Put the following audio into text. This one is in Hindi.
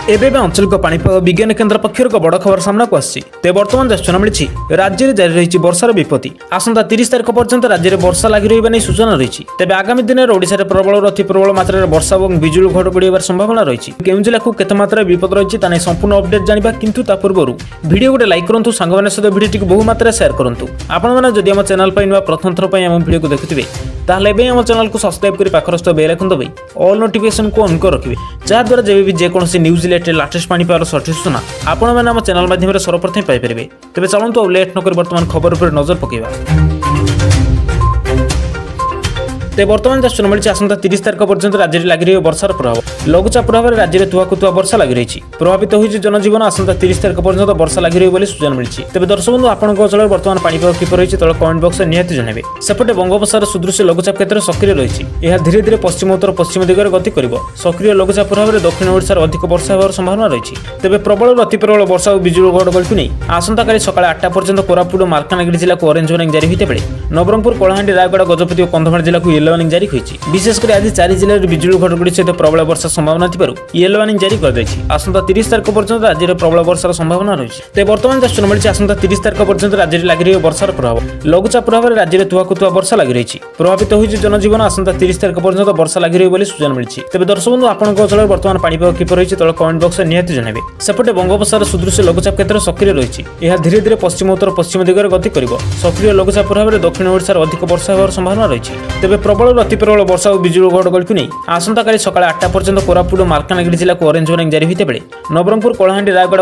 एबे आंचलिक पाणीपाग विज्ञान केन्द्र पक्षर एक बड़ खबर सामना को आसी ते वर्तमान सूचना मिली राज्य में जारी रही वर्षार विपत्ति आसंता 30 तारिख पर्यंत राज्य में वर्षा लगी रही नहीं सूचना रही तेज आगामी दिन में ओडिशा प्रबल अति प्रबल मात्रा वर्षा और बिजुली घड़घड़ी होगार संभावना रही केउं जिला को केते मात्रा विपद रही ताने संपूर्ण अपडेट जानिबा किंतु ता पूर्व वीडियो गोटे लाइक करंतु सांगमान सहित वीडियो बहु मात्रा शेयर करंतु आपण माने जदि हम चैनल पर नुआ प्रथम थर पर हम वीडियो को देखुथिबे ताहले बे हम चैनल को सब्सक्राइब करी पाखरस्त बेल आइकन दबाई ऑल नोटिफिकेशन को ऑन कर रखिबे जहा द्वारा जेबे भी जे कोनसी न्यूज रिलेटेड लेटेस्ट पाणीपाग सठिक सूचना आपण माने हम चैनल माध्यम सर्वप्रथम पाई परिबे तेबे चलंतु लेट न कर वर्तमान खबर पर नजर पकेबा। वर्तमान जहाँ सूचना मिली आसंता 30 तारिख पर्यंत राज्य में लगी रही वर्षार प्रभाव लघुचाप प्रभाव में राज्य में तुआ वर्षा लगी रही प्रभावित होगी जनजीवन आसंता 30 तारिख पर्यंत वर्षा लगी रही सूचना मिली तेज दर्शक बंधु आपंक अंचल वर्तमान पाणीपाग किपर रही तले कमेंट बक्स में निहाती जनइबे सेपटे बंगोपसागर सदृश लघुचाप क्षेत्र सक्रिय रही यह धीरे धीरे पश्चिम उत्तर पश्चिम दिगरे गति कर सक्रिय लघुचाप प्रभाव में दक्षिण ओडिशार अधिक वर्षा होवार संभावना रही तेज प्रबल अति प्रबल वर्षा और बिजुली घड़घड़ी को नहीं आसंता सकाल 8टा पर्यंत कोरापुट और मालकानगिरी जिला को ऑरेंज वार्निंग जारी होते नवरंगपुर कलाहांडी रायगढ़ गजपति और कंधमाल जिला को येलो वार्निंग जारी होती विशेषकर आज 4 जिले में बिजुली घड़घड़ी सहित प्रबल वर्षा संभावना येलो वार्निंग जारी कर आसंता 30 तारिख पर्यंत राज्य में प्रबल वर्षार संभावना रही तेज वर्तमान जहाँ सूचना मिली आसंता 30 तारिख पर्यंत राज्य में लगी रही वर्षार प्रभाव लघुचाप प्रभाव में राज्य में तुआ वर्षा लगी रही प्रभावित होगी जनजीवन आसंता 30 तारिख पर्यंत वर्षा लगी रही सूचना मिली तेज दर्शक बंधु आपंक अंचल वर्तमान पाणीपाग किपर रही तले कमेंट बक्स में निहाती जनइबे सेपटे बंगोपसागर सदृश लघुचाप क्षेत्र सक्रिय रही यह धीरे धीरे पश्चिम उत्तर पश्चिम दिगरे गति कर सक्रिय लघुचाप प्रभाव में दक्षिण ओडिशार अधिक वर्षा होवार संभावना रही तेज प्रबल अति प्रबल वर्षा और बिजुली घड़घड़ी को नहीं आसंता सकाल 8टा पर्यंत कोरापुट और मालकानगिरी जिला को ऑरेंज वार्निंग जारी होते नवरंगपुर कलाहांडी रायगढ़